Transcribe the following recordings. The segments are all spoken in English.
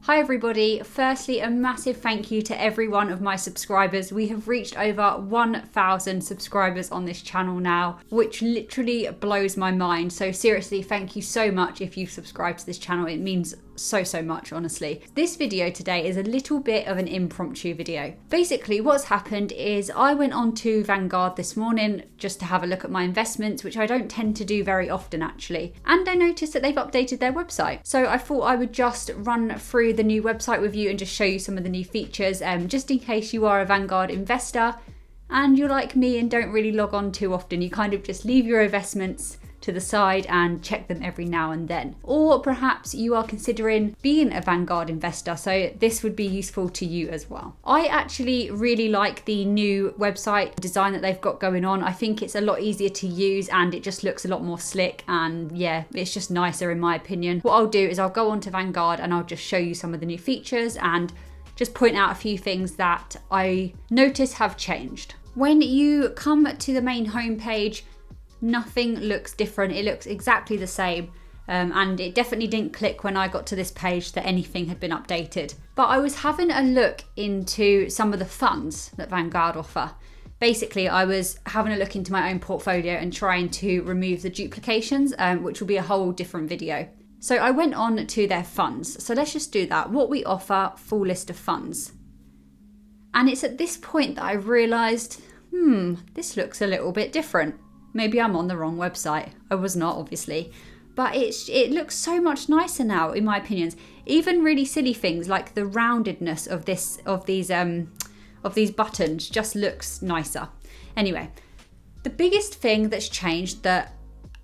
Hi everybody, firstly a massive thank you to every one of my subscribers. We have reached over 1,000 subscribers on this channel now, which literally blows my mind. So seriously, thank you so much if you've subscribed to this channel. It means so much, honestly. This video today is a little bit of an impromptu video. Basically what's happened is I went on to Vanguard this morning just to have a look at my investments, which I don't tend to do very often actually, and I noticed that they've updated their website. So I thought I would just run through the new website with you and just show you some of the new features, just in case you are a Vanguard investor and you're like me and don't really log on too often. You kind of just leave your investments to the side and check them every now and then. Or perhaps you are considering being a Vanguard investor, so this would be useful to you as well. I actually really like the new website design that they've got going on. I think it's a lot easier to use and it just looks a lot more slick, and yeah, it's just nicer in my opinion. What I'll do is I'll go on to Vanguard and I'll just show you some of the new features and just point out a few things that I notice have changed. When you come to the main homepage, nothing looks different. It looks exactly the same, and it definitely didn't click when I got to this page that anything had been updated. But I was having a look into some of the funds that Vanguard offer. Basically, I was having a look into my own portfolio and trying to remove the duplications, which will be a whole different video. So I went on to their funds. So let's just do that. What we offer, full list of funds. And it's at this point that I realised, this looks a little bit different. Maybe I'm on the wrong website. I was not, obviously. But it looks so much nicer now, in my opinions. Even really silly things like the roundedness of these buttons just looks nicer. Anyway, the biggest thing that's changed that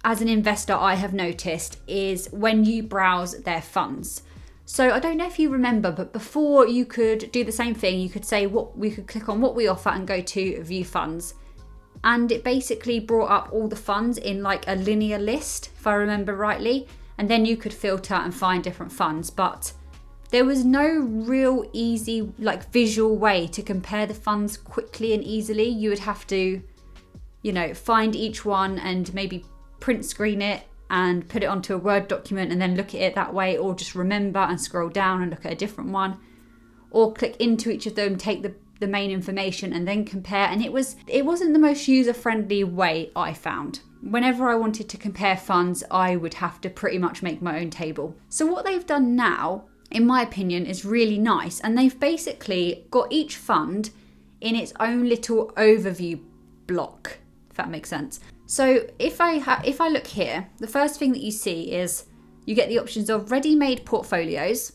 as an investor I have noticed is when you browse their funds. So I don't know if you remember, but before you could do the same thing. You could say we could click on what we offer and go to view funds. And it basically brought up all the funds in like a linear list, if I remember rightly. And then you could filter and find different funds. But there was no real easy, like visual way to compare the funds quickly and easily. You would have to, find each one and maybe print screen it and put it onto a Word document and then look at it that way, or just remember and scroll down and look at a different one, or click into each of them, take the main information and then compare. And it wasn't the most user-friendly way I found. Whenever I wanted to compare funds, I would have to pretty much make my own table. So what they've done now, in my opinion, is really nice, and they've basically got each fund in its own little overview block, if that makes sense. So if I look here, the first thing that you see is you get the options of ready-made portfolios,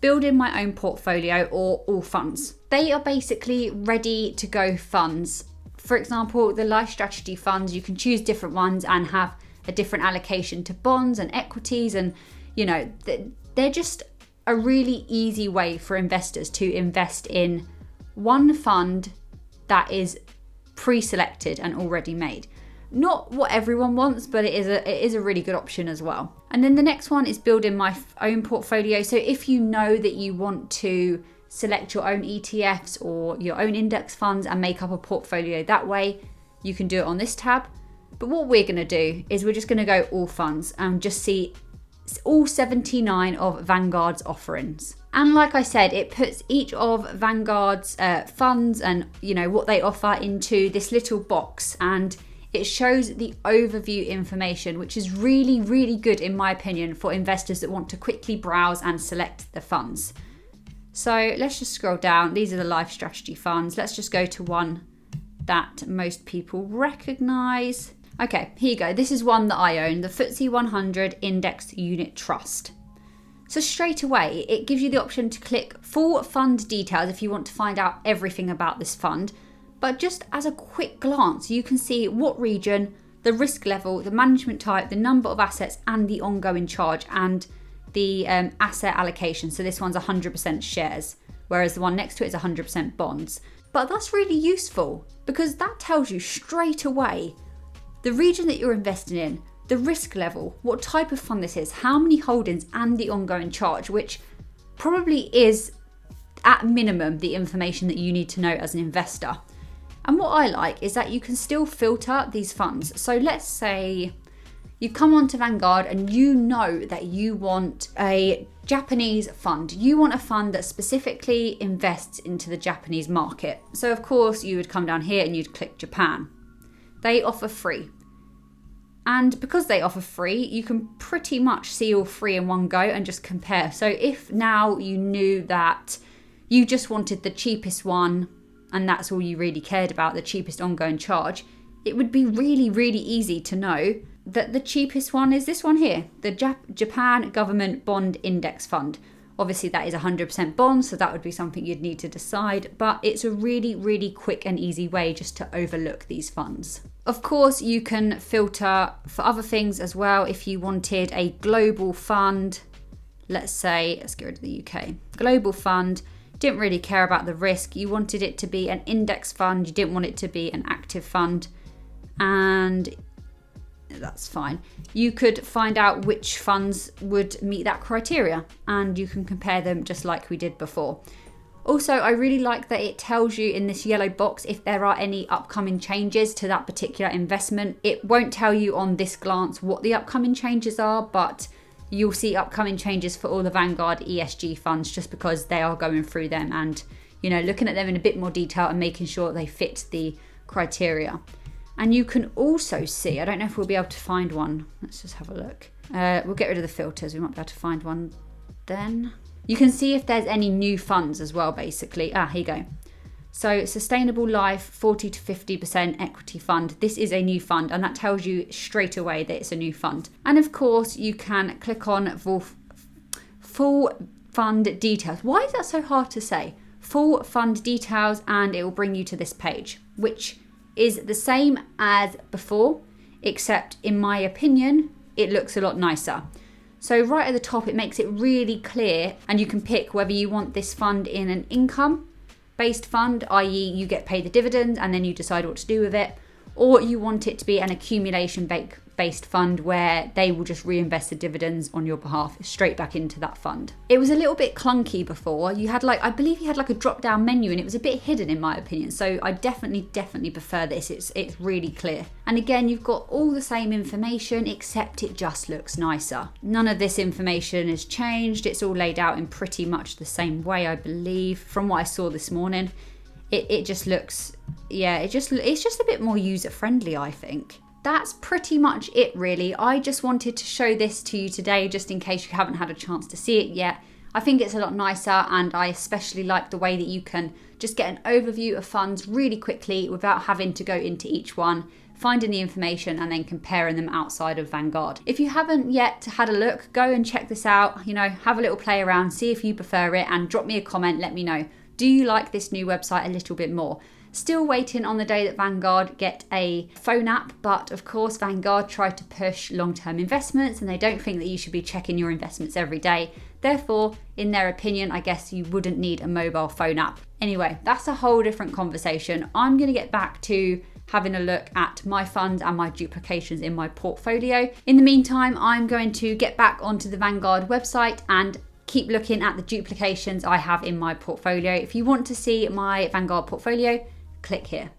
building my own portfolio, or all funds. They are basically ready to go funds. For example, the life strategy funds, you can choose different ones and have a different allocation to bonds and equities, and they're just a really easy way for investors to invest in one fund that is pre-selected and already made. Not what everyone wants, but it is a really good option as well. And then the next one is building my own portfolio. So if you know that you want to select your own ETFs or your own index funds and make up a portfolio that way, you can do it on this tab. But what we're going to do is we're just going to go all funds and just see all 79 of Vanguard's offerings. And like I said, it puts each of Vanguard's funds and what they offer into this little box, and it shows the overview information, which is really, really good in my opinion for investors that want to quickly browse and select the funds. So let's just scroll down. These are the life strategy funds. Let's just go to one that most people recognize. Okay, here you go. This is one that I own, the FTSE 100 Index Unit Trust. So straight away, it gives you the option to click full fund details if you want to find out everything about this fund. But just as a quick glance, you can see what region, the risk level, the management type, the number of assets, and the ongoing charge, and the asset allocation. So this one's 100% shares, whereas the one next to it is 100% bonds. But that's really useful because that tells you straight away the region that you're investing in, the risk level, what type of fund this is, how many holdings, and the ongoing charge, which probably is at minimum the information that you need to know as an investor. And what I like is that you can still filter these funds. So let's say you come onto Vanguard and you know that you want a Japanese fund. You want a fund that specifically invests into the Japanese market. So of course you would come down here and you'd click Japan. They offer free. And because they offer free, you can pretty much see all three in one go and just compare. So if now you knew that you just wanted the cheapest one and that's all you really cared about, the cheapest ongoing charge, it would be really, really easy to know that the cheapest one is this one here, the Japan Government Bond Index Fund. Obviously that is 100% bond, so that would be something you'd need to decide, but it's a really, really quick and easy way just to overlook these funds. Of course, you can filter for other things as well. If you wanted a global fund, let's get rid of the UK. Global fund, didn't really care about the risk. You wanted it to be an index fund. You didn't want it to be an active fund. And that's fine. You could find out which funds would meet that criteria and you can compare them just like we did before. Also, I really like that it tells you in this yellow box if there are any upcoming changes to that particular investment. It won't tell you on this glance what the upcoming changes are, but you'll see upcoming changes for all the Vanguard ESG funds just because they are going through them and, you know, looking at them in a bit more detail and making sure they fit the criteria. And you can also see, I don't know if we'll be able to find one. Let's just have a look. We'll get rid of the filters. We might be able to find one then. You can see if there's any new funds as well, basically. Here you go. So Sustainable Life 40 to 50% equity fund. This is a new fund and that tells you straight away that it's a new fund. And of course you can click on full fund details. Why is that so hard to say? Full fund details, and it will bring you to this page, which is the same as before, except in my opinion, it looks a lot nicer. So right at the top, it makes it really clear and you can pick whether you want this fund in an income-based fund, i.e. you get paid the dividends and then you decide what to do with it, or you want it to be an accumulation-based fund where they will just reinvest the dividends on your behalf straight back into that fund. It was a little bit clunky before. You had I believe you had a drop-down menu and it was a bit hidden in my opinion. So I definitely prefer this. It's really clear. And again, you've got all the same information except it just looks nicer. None of this information has changed. It's all laid out in pretty much the same way, I believe, from what I saw this morning. It just looks, it's just a bit more user-friendly, I think. That's pretty much it, really. I just wanted to show this to you today, just in case you haven't had a chance to see it yet. I think it's a lot nicer, and I especially like the way that you can just get an overview of funds really quickly without having to go into each one, finding the information and then comparing them outside of Vanguard. If you haven't yet had a look, go and check this out, have a little play around, see if you prefer it, and drop me a comment, let me know. Do you like this new website a little bit more? Still waiting on the day that Vanguard get a phone app, but of course Vanguard try to push long-term investments and they don't think that you should be checking your investments every day. Therefore, in their opinion, I guess you wouldn't need a mobile phone app. Anyway, that's a whole different conversation. I'm going to get back to having a look at my funds and my duplications in my portfolio. In the meantime, I'm going to get back onto the Vanguard website and keep looking at the duplications I have in my portfolio. If you want to see my Vanguard portfolio, click here.